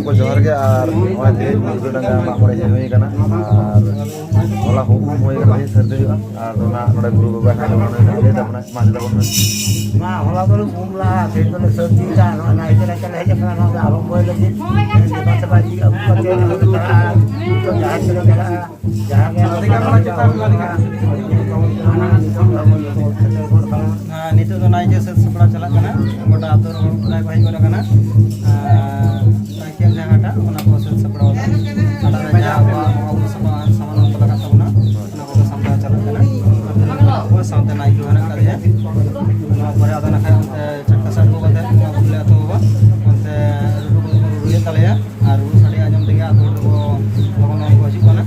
को जोहार के और होय ते डांगा मा पड़े जे होई कना और होला होय कना सर्दी और ना नोडे गुरु बाबा का जोना ले दबना मान दबना मा होला तो घूमला फिर तो सर्दी का ना इधर चले है जब ना अब बोल लगे बात बात अब पते तो जहां चले गया जहां गया नितो तो नाइ के सपड़ा चला कना गोटा आतो नाइ भाई गोरा कना नाइकेल जगहटा ओना को सपड़ा वाला आटा जा वो सामान को लगा तबना ओना को सामना चला कना वो सामने नाइ को ना करे पर आदा ना खाय चक्का साइड को बदे बोले तो वो अंते रुए तले और वो साड़ी आजम दिया तो वो लोगों को जी कोना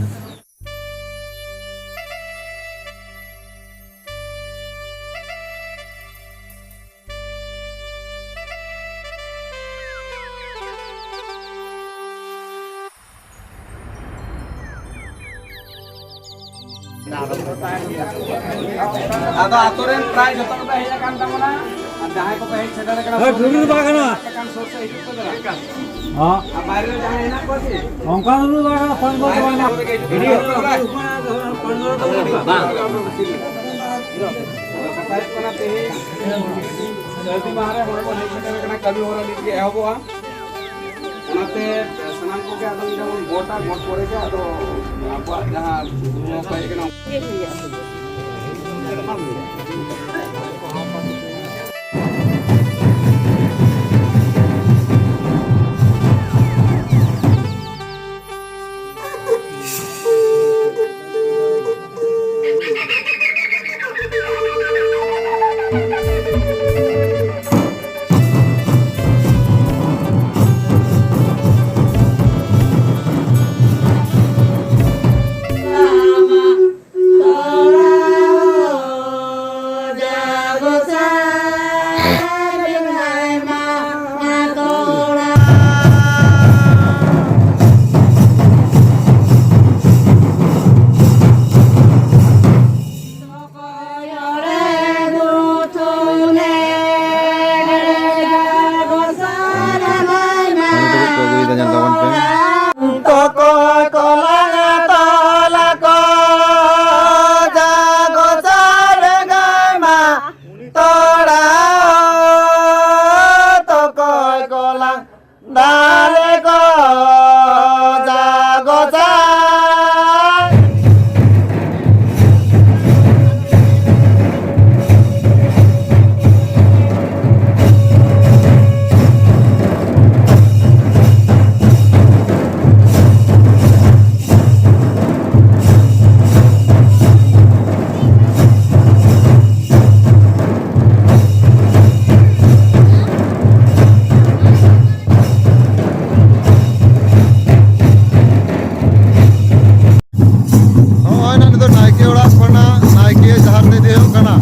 ada aturan try jotong ba heja kan tamona jahay ko ba hej sedare kana A ठुरी बागना kan source itu to kan हां bayar jahay enak ko si अंका नु बागना पंगो बागना video पंगो तो बा katai kana te जल्दी मारे होय को hej sedare kana kami hora ligi ehbo onate sanan ko ke adon jamon gota got pore ke ado apa jaha mo pa ekana Nike जहार दे कना